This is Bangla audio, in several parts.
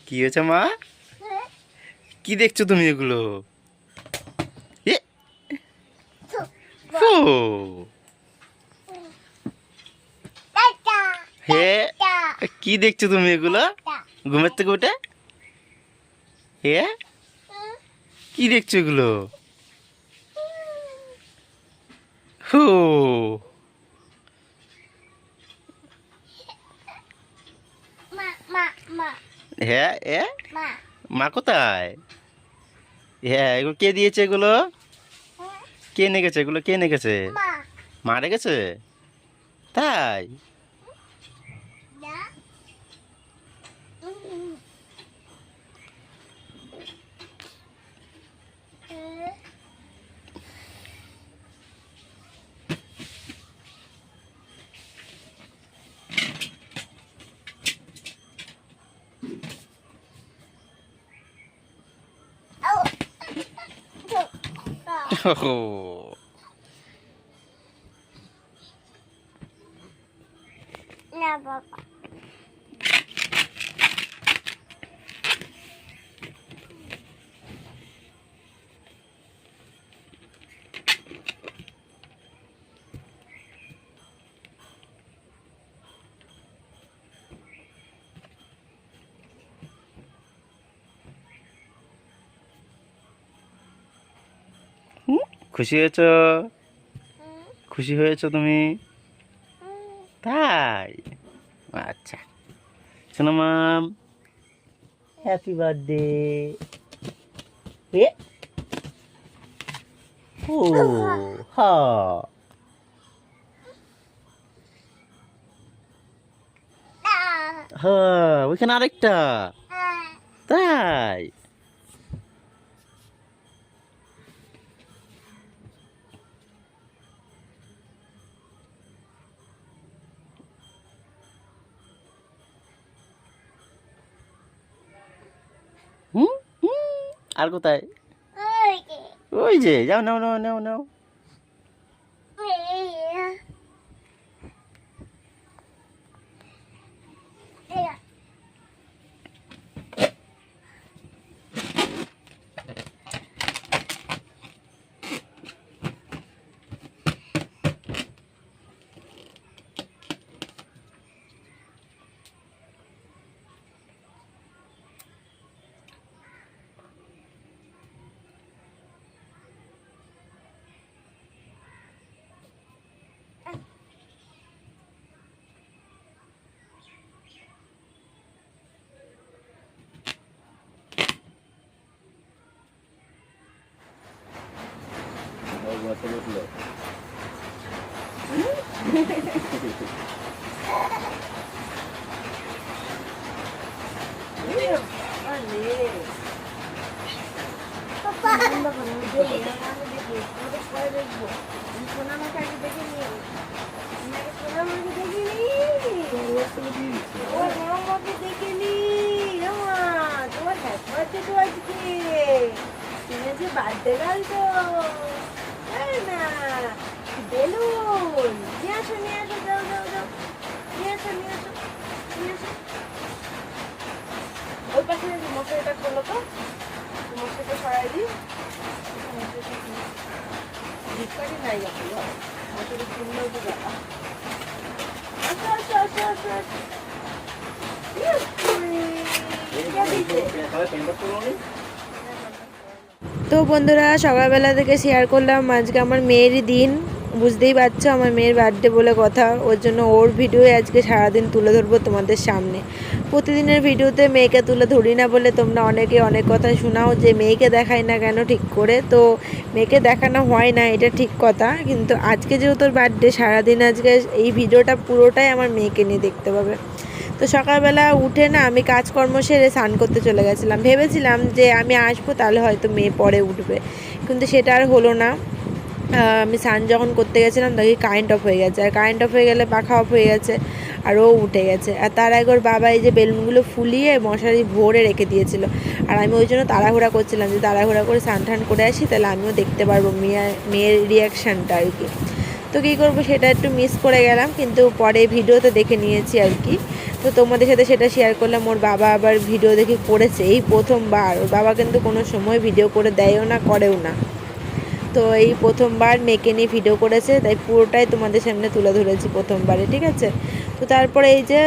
কি হয়েছে মা? কি দেখছো তুমি এগুলো? এ ফু হে, কি দেখছো তুমি এগুলো ঘুমের থেকে উঠে? হে, কি দেখছো এগুলো? হু হ্যাঁ এ মা কোথায়? হ্যাঁ, এগুলো কে দিয়েছে? এগুলো কে নেগেছে? এগুলো কে নেগেছে? মা রেখেছে? তাই? ও না বাবা। খুশি হয়েছ? খুশি হয়েছ তুমি? তাই? আচ্ছা, শোনো মাম, হ্যাপি বার্থডে। এ ও হা হ্যাঁ, ওইখানে আরেকটা। তাই? হুম হুম, আর কোথায়? ওই যে, যাও, নাও নাও নাও নাও। বার্থডে গার্ল তো না বেলুন নিয়ে আসো যাও যাও যাও নিয়ে আসো নিয়ে আসো ওই পাশে মশারিটা খোলো তো মশারিটা সরাই দিই ভিক্ষারি নাই আপনি মশারি কিনলেও তো যাবা আসো আসো আসো আসো আসো তো বন্ধুরা সকালবেলা থেকে শেয়ার করলাম আজকে আমার মেয়েরই দিন, বুঝতেই পারছো আমার মেয়ের বার্থডে বলে কথা, ওর জন্য ওর ভিডিও আজকে সারাদিন তুলে ধরবো তোমাদের সামনে। প্রতিদিনের ভিডিওতে মেয়েকে তুলে ধরি না বলে তোমরা অনেকে অনেক কথা শোনাও যে মেয়েকে দেখাই না কেন ঠিক করে, তো মেয়েকে দেখানো হয় না এটা ঠিক কথা, কিন্তু আজকে যেহেতু ওর বার্থডে সারাদিন আজকে এই ভিডিওটা পুরোটাই আমার মেয়েকে নিয়ে দেখতে পাবে। তো সকালবেলা উঠে না আমি কাজকর্ম সেরে স্নান করতে চলে গেছিলাম, ভেবেছিলাম যে আমি আসবো তাহলে হয়তো মেয়ে পরে উঠবে, কিন্তু সেটা আর হলো না। আমি স্নান যখন করতে গেছিলাম দেখি কারেন্ট অফ হয়ে গেছে, আর কারেন্ট অফ হয়ে গেলে পাখা অফ হয়ে গেছে, আর ও উঠে গেছে। আর তার একবার বাবা এই যে বেলুনগুলো ফুলিয়ে মশারি ভরে রেখে দিয়েছিল, আর আমি ওই জন্য তাড়াহুড়া করছিলাম যে তাড়াহুড়া করে স্নান টান করে আসি তাহলে আমিও দেখতে পারবো মেয়ের রিয়াকশানটা আর কি। তো কী করবো, সেটা একটু মিস করে গেলাম, কিন্তু পরে ভিডিওতে দেখে নিয়েছি আর কি। তো তোমাদের সাথে সেটা শেয়ার করলাম। ওর বাবা আবার ভিডিও দেখে করেছে, এই প্রথমবার। ওর বাবা কিন্তু কোনো সময় ভিডিও করে দেয়ও না, করেও না। তো এই প্রথমবার মেয়েকে নিয়ে ভিডিও করেছে, তাই পুরোটাই তোমাদের সামনে তুলে ধরেছি প্রথমবারে, ঠিক আছে। তো তারপরে এই যে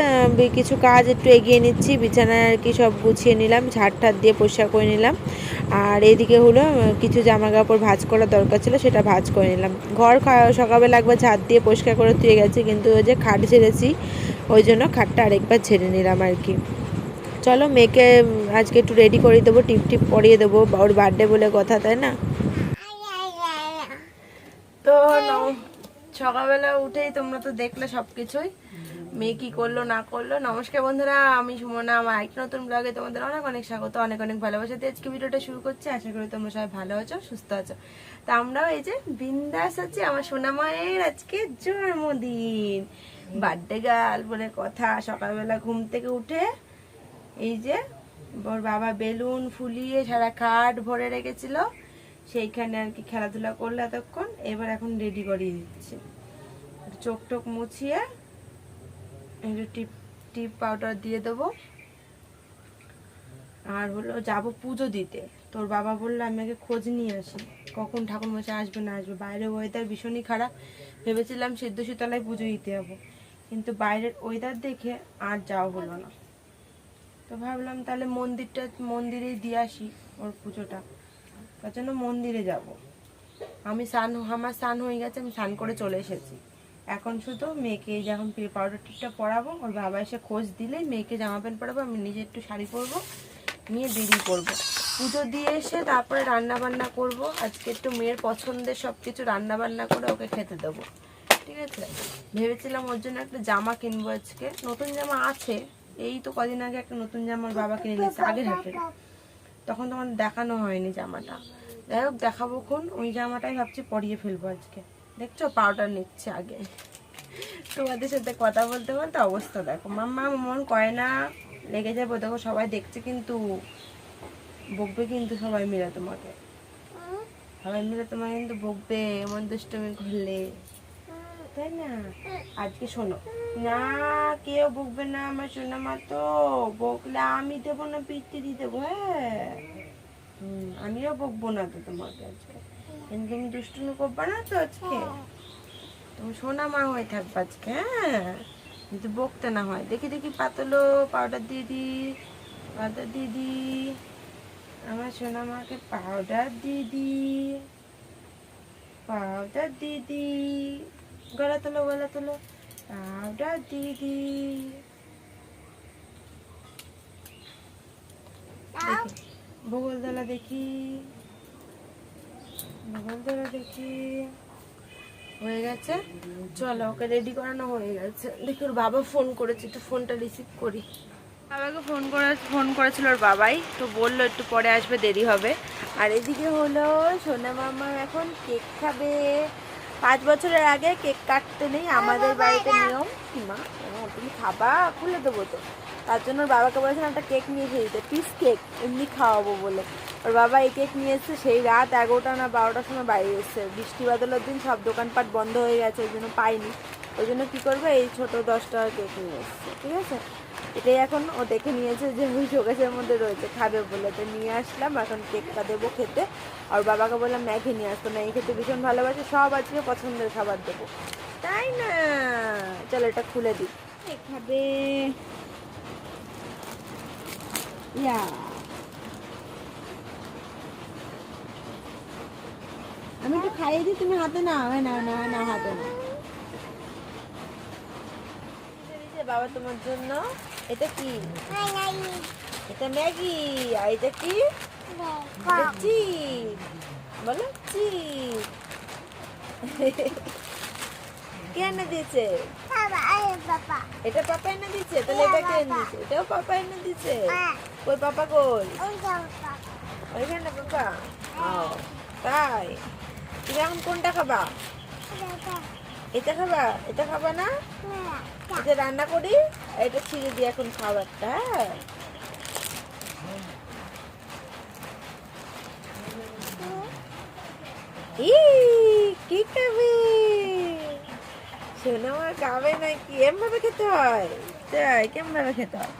কিছু কাজ একটু এগিয়ে নিচ্ছি, বিছানায় আর কি সব গুছিয়ে নিলাম, ঝাড় ঠাড় দিয়ে পরিষ্কার করে নিলাম। আর এইদিকে হলো কিছু জামা কাপড় ভাঁজ করার দরকার ছিল, সেটা ভাঁজ করে নিলাম। ঘর সকালবেলা একবার ঝাড় দিয়ে পরিষ্কার করে ধুয়ে গেছি, কিন্তু ওই যে খাট ঝেড়েছি, ওই জন্য খাটটা আরেকবার ঝেড়ে নিলাম আর কি। চলো, মেয়েকে আজকে একটু রেডি করে দেবো, টিপ টিপ পরিয়ে দেবো, ওর বার্থডে বলে কথা, তাই না। তো সকালবেলা উঠেই তোমরা তো দেখলে সব কিছুই, মেয়ে কী করলো না করলো। নমস্কার বন্ধুরা, আমি সুমনা, আমার একটা নতুন ব্লগে তোমাদের অনেক অনেক স্বাগত, অনেক অনেক ভালোবাসা দিয়ে আজকে ভিডিওটা শুরু করছি। আশা করি তোমরা সবাই ভালো আছো, সুস্থ আছো। তো আমরাও এই যে বিন্দাস আছি। আমার সোনা মায়ের আজকে জন্মদিন, বার্থডে গার্ল বলে কথা। সকালবেলা ঘুম থেকে উঠে এই যে ওর বাবা বেলুন ফুলিয়ে সারা খাট ভরে রেখেছিল, সেইখানে আর কি খেলাধুলা করলো এতক্ষণ। এবার এখন রেডি করিয়ে দিচ্ছে, চোখ টোক মুছিয়ে একটু টিপ টিপ পাউডার দিয়ে দেবো। আর হলো যাবো পুজো দিতে। তোর বাবা বললো আমি আগে খোঁজ নিয়ে আসি কখন ঠাকুরমশাই আসবে না আসবে। বাইরের ওয়েদার ভীষণই খারাপ, ভেবেছিলাম সিদ্ধশীতলায় পুজো দিতে যাবো, কিন্তু বাইরের ওয়েদার দেখে আর যাওয়া হলো না। তো ভাবলাম তাহলে মন্দিরেই দিয়ে আসি ওর পুজোটা, তার জন্য মন্দিরে যাব। আমার স্নান হয়ে গেছে, আমি স্নান করে চলে এসেছি। এখন শুধু মেয়েকে যখন পাউডার টিপটা পরাবো, ওর বাবা এসে খোঁজ দিলেই মেয়েকে জামা প্যান্ট পরাবো, আমি নিজে একটু শাড়ি পরবো, নিয়ে বেরিয়ে পড়বো। পুজো দিয়ে এসে তারপরে রান্না বান্না করবো। আজকে একটু মেয়ের পছন্দের সব কিছু রান্না বান্না করে ওকে খেতে দেবো, ঠিক আছে। ভেবেছিলাম ওর জন্য একটা জামা কিনবো আজকে, নতুন জামা আছে। এই তো কদিন আগে একটা নতুন জামা ওর বাবা কিনে নিয়েছে আগের হাটের, তখন তোমার দেখানো হয়নি জামাটা। যাই হোক, দেখাবো কোন, ওই জামাটাই ভাবছি পরিয়ে ফেলবো আজকে। দেখছো পাউডার নিচ্ছে আগে। তোমাদের সাথে কথা বলতে বলতে অবস্থা দেখো। মাম্মা মন করে না, লেগে যাবো। দেখো সবাই দেখছে কিন্তু, বকবে কিন্তু সবাই মিলে তোমাকে, সবাই মিলে তোমাকে কিন্তু বকবে এমন দুষ্টুমি করলে, তাই না। আজকে শোনো না, কেউ বকবে না আমার সোনা মা, তো বকলে আমি দেবো না, পিত্তি দেবো। হ্যাঁ, আমিও বকবো না তো তোমাকে আজকে, কিন্তু তুমি দুষ্টুমি করবা না তো আজকে। তুমি সোনা মা হয়ে থাকবে আজকে, হ্যাঁ, কিন্তু বকতে না হয়। দেখি দেখি পাতলো পাউডার দিয়ে দি, পাউডার দিয়ে দি, আমার সোনা মাকে পাউডার দিয়ে দি, পাউডার দিয়ে দি, গলা তোলো গলা তোলো, পাউডার দিয়ে দি। বগলতলা দেখি, বগলতলা দেখি, হয়ে গেছে। চলো, ওকে রেডি করানো হয়ে গেছে। দেখি ওর বাবা ফোন করেছে, একটু ফোনটা রিসিভ করি। বাবাকে ফোন করেছিল ওর বাবাই, তো বললো একটু পরে আসবে, দেরি হবে। আর এদিকে হলো সোনা মামা এখন কেক খাবে। 5 বছরের আগে কেক কাটতে নেই আমাদের বাড়িতে নিয়ম। মা তুমি খাবা, খুলে দেবো তো। তার জন্য ওর বাবাকে বলেছিলাম একটা কেক নিয়ে এসে দিতে, পিস কেক, এমনি খাওয়াবো বলে। ওর বাবা এই কেক নিয়ে এসছে, সেই রাত 11টা না 12টার সময় বাইরে এসছে। বৃষ্টি বাদলের দিন সব দোকানপাট বন্ধ হয়ে গেছে, ওই জন্য পাইনি। ওই জন্য কী করবে, এই ছোটো 10 টাকার কেক নিয়ে এসছে, ঠিক আছে। এটাই এখন ও দেখে নিয়েছে যে ওই শোকেসের মধ্যে রয়েছে, খাবে বলে, তো নিয়ে আসলাম। এখন কেকটা দেবো খেতে। আর বাবাকে বললাম ম্যাগি নিয়ে আসতো, ম্যাগি খেতে ভীষণ ভালোবাসে, সব আজকে পছন্দের খাবার দেবো, তাই না। চলো এটা খুলে দিই, খাবে। ইয়া, আমি একটু খাইয়ে দিই, তুমি হাতে না, না না না হাতে না। বাবা তোমার জন্য এটা কি, এটা ম্যাগি, আর এটা কি চিপ, বলো চিপ। কে এনে দিয়েছে, এটা পাপা এনে দিয়েছে, তাহলে এটা কে এনে দিয়েছে, এটাও পাপা এনে দিয়েছে। কই পাপা কই, ওইখানে পাপা। ও তাই, তুমি এখন কোনটা খাবা, এটা খাবা, এটা খাবা না, এটা রান্না করি, এটা ছিঁড়ে দিই এখন খাবারটা। হ্যাঁ, কি খাবি, শোনো আমার খাবে নাকি? এমভাবে খেতে হয়? তাই কেমন ভাবে খেতে হয়?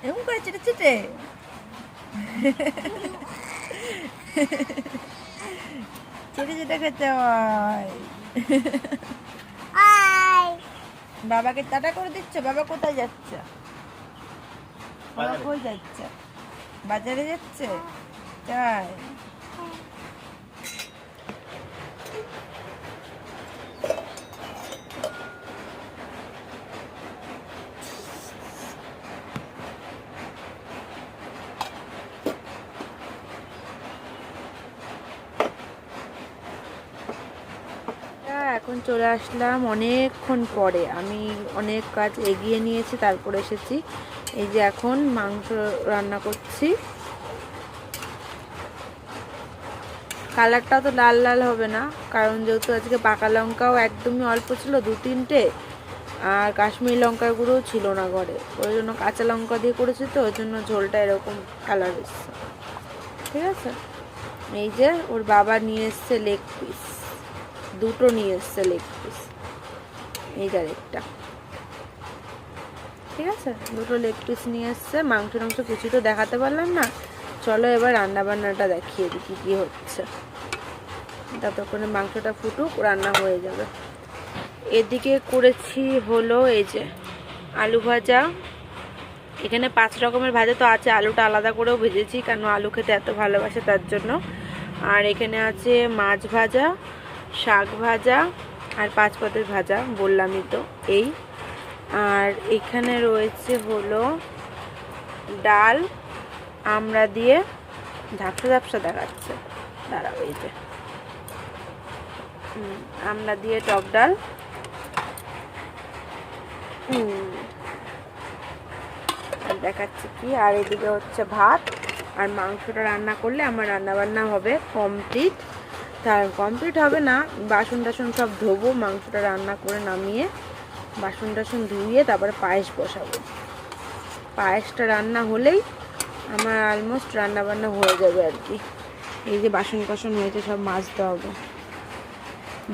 এমন করে চেটে চেটে চেটে চেটে খেতে হয়। বাবাকে টাটা করে দিচ্ছ? বাবা কোথায় যাচ্ছে? বাবা কই যাচ্ছে? বাজারে যাচ্ছে? তাই এখন চলে আসলাম অনেকক্ষণ পরে। আমি অনেক কাজ এগিয়ে নিয়েছি, তারপরে এসেছি। এই যে এখন মাংস রান্না করছি। কালারটা তো লাল লাল হবে না, কারণ যেহেতু আজকে পাকা লঙ্কাও একদমই অল্প ছিল, 2-3টে, আর কাশ্মীরি লঙ্কার গুঁড়োও ছিল না ঘরে, ওই জন্য কাঁচা লঙ্কা দিয়ে করেছি, তো ওই জন্য ঝোলটা এরকম কালার এসছে। ঠিক আছে, এই যে ওর বাবা নিয়ে এসছে লেগ পিস, 2টো নিয়ে এসছে লেগ পিস, এই যে একটা। ঠিক আছে, 2টো লেগ পিস নিয়ে এসছে। মাংস কিছু তো দেখাতে পারলাম না। চলো এবার রান্না বান্নাটা দেখিয়ে দিই কী কী হচ্ছে। ততক্ষণে মাংসটা ফুটুক, রান্না হয়ে যাবে। এদিকে করেছি হলো এই যে আলু ভাজা। এখানে 5 রকমের ভাজা তো আছে, আলুটা আলাদা করেও ভেজেছি, কারণ আলু খেতে এত ভালোবাসে তার জন্য। আর এখানে আছে মাছ ভাজা, শাক ভাজা, আর 5 পাতের ভাজা, বললামই তো এই। আর এখানে রয়েছে হলো ডাল আমড়া দিয়ে, ঝাপসা ঝাপসা দেখাচ্ছে, দাঁড়াও, এই যে আমড়া দিয়ে টক ডাল। আর দেখাচ্ছি কি, আর এদিকে হচ্ছে ভাত। আর মাংসটা রান্না করলে আমার রান্না বান্না হবে কমপ্লিট। তার কমপ্লিট হবে না, বাসন টাসন সব ধোবো, মাংসটা রান্না করে নামিয়ে বাসন টাসন ধুয়ে তারপরে পায়েস বসাবো। পায়েসটা রান্না হলেই আমার অলমোস্ট রান্না বান্না হয়ে যাবে আর কি। এই যে বাসন কাসন হয়েছে, সব মাজতে হবে।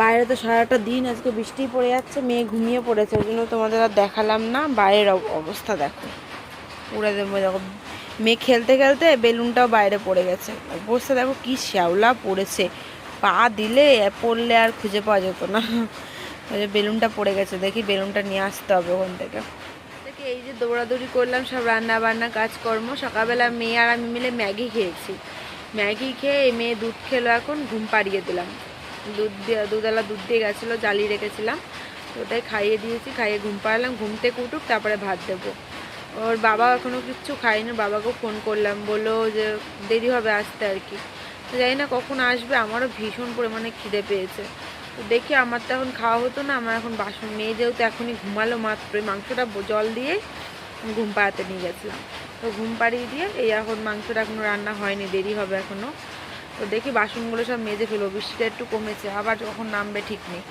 বাইরে তো সারাটা দিন আজকে বৃষ্টি পড়ে যাচ্ছে, মেয়ে ঘুমিয়ে পড়েছে, ওই জন্য তোমাদের আর দেখালাম না। বাইরের অবস্থা দেখো, উড়ে দেবো। দেখো মেয়ে খেলতে খেলতে বেলুনটাও বাইরে পড়ে গেছে, অবস্থা দেখো কি শ্যাওলা পড়েছে, পা দিলে পড়লে আর খুঁজে পাওয়া যেত না। ওই যে বেলুনটা পড়ে গেছে, দেখি বেলুনটা নিয়ে আসতে হবে ওখান থেকে। এই যে দৌড়াদৌড়ি করলাম, সব রান্না বান্না কাজকর্ম। সকালবেলা মেয়ে আর আমি মিলে ম্যাগি খেয়েছি। ম্যাগি খেয়ে মেয়ে দুধ খেলো, এখন ঘুম পাড়িয়ে দিলাম। দুধওয়ালা দুধ দিয়ে গেছিলো, জ্বালিয়ে রেখেছিলাম, তো ওটাই খাইয়ে দিয়েছি। খাইয়ে ঘুম পাড়ালাম, ঘুম থেকে উঠুক তারপরে ভাত দেবো। ওর বাবা এখনও কিচ্ছু খায়নি, বাবাকেও ফোন করলাম, বললো যে দেরি হবে আসতে আর কি। তো জানি না কখন আসবে, আমারও ভীষণ পরিমাণে খিদে পেয়েছে। তো দেখি, আমার তো এখন খাওয়া হতো না, আমার এখন বাসন, মেয়ে যেহেতু এখনই ঘুমালো মাত্রই, মাংসটা জল দিয়ে ঘুম পাড়াতে নিয়ে গেছিলাম, তো ঘুম পাড়িয়ে দিয়ে এই এখন মাংসটা এখনও রান্না হয়নি, দেরি হবে এখনও। তো দেখি বাসনগুলো সব মেজে ফেলবো, বৃষ্টিটা একটু কমেছে, আবার যখন নামবে ঠিক নেই।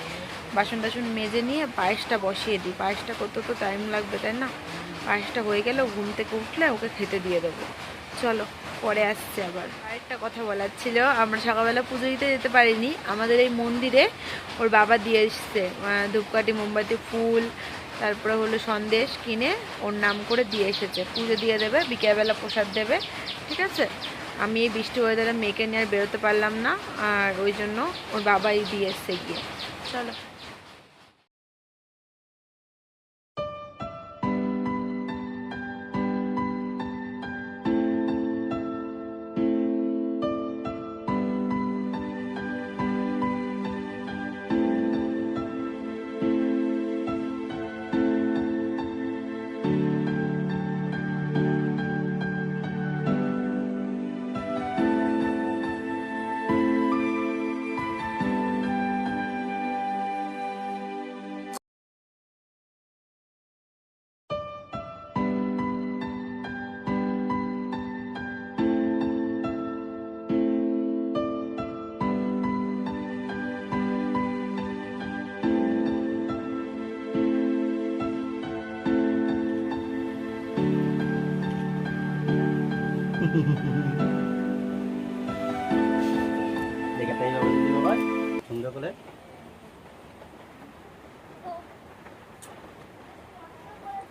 বাসন টাসন মেজে নিয়ে পায়েসটা বসিয়ে দিই, পায়েসটা করতে তো টাইম লাগবে তাই না। পায়েসটা হয়ে গেলে ঘুম থেকে উঠলে ওকে খেতে দিয়ে দেবো। চলো পরে আসছে। আবার আরেকটা কথা বলার ছিল, আমরা সকালবেলা পুজো দিতে যেতে পারিনি, আমাদের এই মন্দিরে ওর বাবা দিয়ে এসছে ধূপকাঠি, মোমবাতি, ফুল, তারপরে হলো সন্দেশ কিনে ওর নাম করে দিয়ে এসেছে। পুজো দিয়ে দেবে, বিকেলবেলা প্রসাদ দেবে। ঠিক আছে, আমি এই বৃষ্টি ওয়েদারে মেয়েকে নিয়ে আর বেরোতে পারলাম না, আর ওই জন্য ওর বাবাই দিয়ে এসছে গিয়ে। চলো।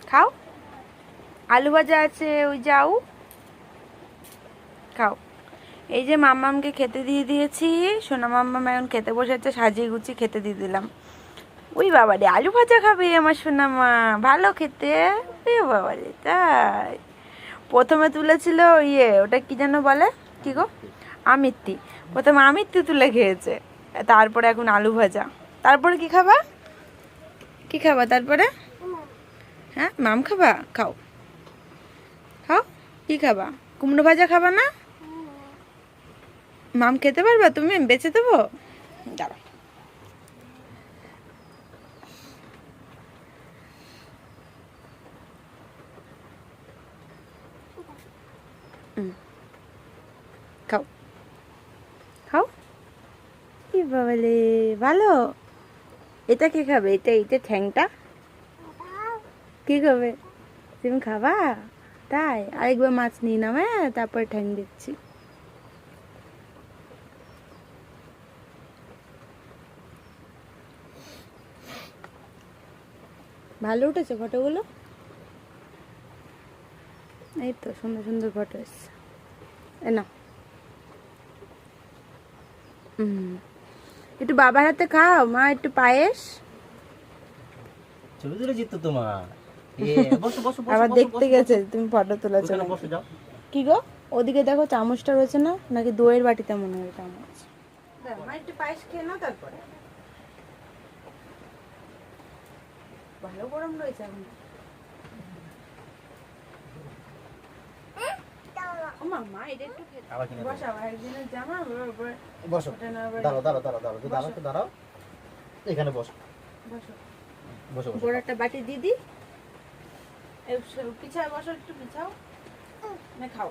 খাও, আলু ভাজা আছে, ওই যাও খাও। এই যে মাম্মামকে খেতে দিয়ে দিয়েছি, সোনা মাম্মাম এখন খেতে বসেছে, সাজিয়ে গুছিয়ে খেতে দিয়ে দিলাম। ওই বাবা রে, আলু ভাজা খাবে আমার সোনা মা, ভালো খেতে। ওই বাবা রে, তাই প্রথমে তুলেছিল ওটা কি যেন বলে, কি গো, আমিত্তি। প্রথমে আমিত্তি তুলে খেয়েছে, তারপরে এখন আলু ভাজা। তারপরে কি খাবা, কি খাবা তারপরে? হ্যাঁ মাম খাবা, খাও খাও। কি খাবা, কুমড়ো ভাজা খাবা না? মাম খেতে পারবা তুমি, বেঁচে দেবো, দাঁড়াও। খাও খাও। কি বলে, ভালো। এটা কে খাবে, এটা এটা ঠ্যাংটা কি খাবে? তুমি খাবা? তাই আরেকবার মাছ নিয়ে নাও, হ্যাঁ তারপর ঠ্যাং দিচ্ছি। ভালো উঠেছে ফটোগুলো, এই তো সুন্দর সুন্দর ফটো এসছে। না একটু বাবার হাতে খাও মা, একটু পায়েস। ছবি তুলে জিততো তোমার। আবার দেখতে গেছে তুমি ফটো তুলেছো। কি গো, ওদিকে দেখো চামচটা রয়েছে না, নাকি দইয়ের বাটিতে মনে হয় চামচ। মা একটু পায়েস খেয়ে নাও তারপরে। ভালো গরম রয়েছে এখন। ও মামা এটা একটু খেতে বসাও, একদিনের জামা উপরে বসো, দাঁড়াও দাঁড়াও দাঁড়াও দাঁড়াও দাঁড়াও তো দাঁড়াও, এখানে বসো বসো। বসো বসো। বড় একটা বাটি দিয়ে দি, পিছাও বসো, একটু পিছাও না, খাও।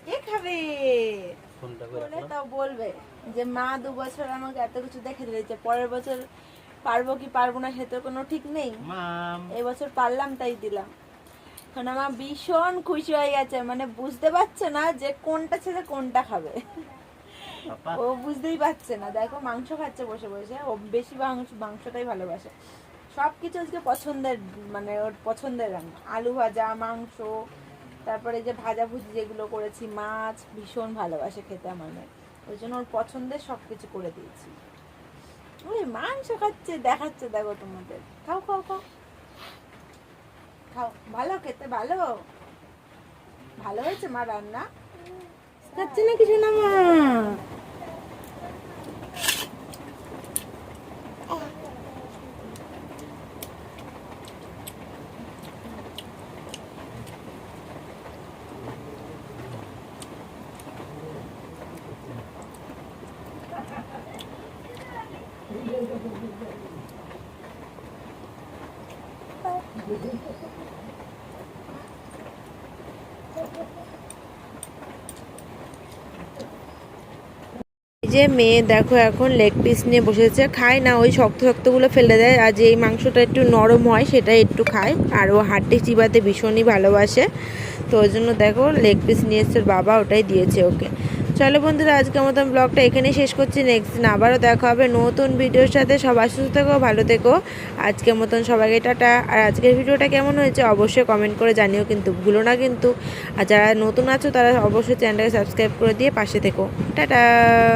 কে খাবে বলে তাও বলবে যে মা 2 বছর আমাকে এত কিছু দেখে দিয়েছে, পরের বছর পারবো কি পারবো না সে তো কোনো ঠিক নেই। এই বছর পারলাম তাই দিলাম। এখন আমার ভীষণ খুশি হয়ে গেছে, মানে বুঝতে পারছে না যে কোনটা ছেড়ে কোনটা খাবে। ও বুঝতেই পারছে না, দেখো মাংস খাচ্ছে বসে বসে, ও বেশি মাংসটাই ভালোবাসে। সবকিছু আজকে পছন্দের, মানে ওর পছন্দের রান্না, আলু ভাজা, মাংস, তারপরে যে ভাজাভুজি যেগুলো করেছি, মাছ ভীষণ ভালোবাসে খেতে আমার মেয়ে, ওই জন্য ওর পছন্দের সবকিছু করে দিয়েছি। ওই মাংস খাচ্ছে, দেখাচ্ছে, দেখো তোমাদের। খাও খাও খাও খাও, ভালো খেতে, ভালো ভালো হয়েছে মা রান্না। খাচ্ছে না কিছু না মা। যে মেয়ে দেখো এখন লেগ পিস নিয়ে বসেছে, খায় না, ওই শক্ত শক্তগুলো ফেলে দেয়, আর যে এই মাংসটা একটু নরম হয় সেটা একটু খায়, আর ও হাড্ডি চিবাতে ভীষণই ভালোবাসে, তো ওই জন্য দেখো লেগ পিস নিয়ে এসছে বাবা, ওটাই দিয়েছে ওকে। চলো বন্ধুরা, আজকের মতন ব্লগটা এখানেই শেষ করছি, নেক্সট দিন আবারও দেখা হবে নতুন ভিডিওর সাথে। সবাই সুস্থ থেকো, ভালো থেকো, আজকের মতন সবাইকে টাটা। আর আজকের ভিডিওটা কেমন হয়েছে অবশ্যই কমেন্ট করে জানিও কিন্তু ভুলো না কিন্তু, আর যারা নতুন আছো তারা অবশ্যই চ্যানেলটাকে সাবস্ক্রাইব করে দিয়ে পাশে থেকো। টাটা।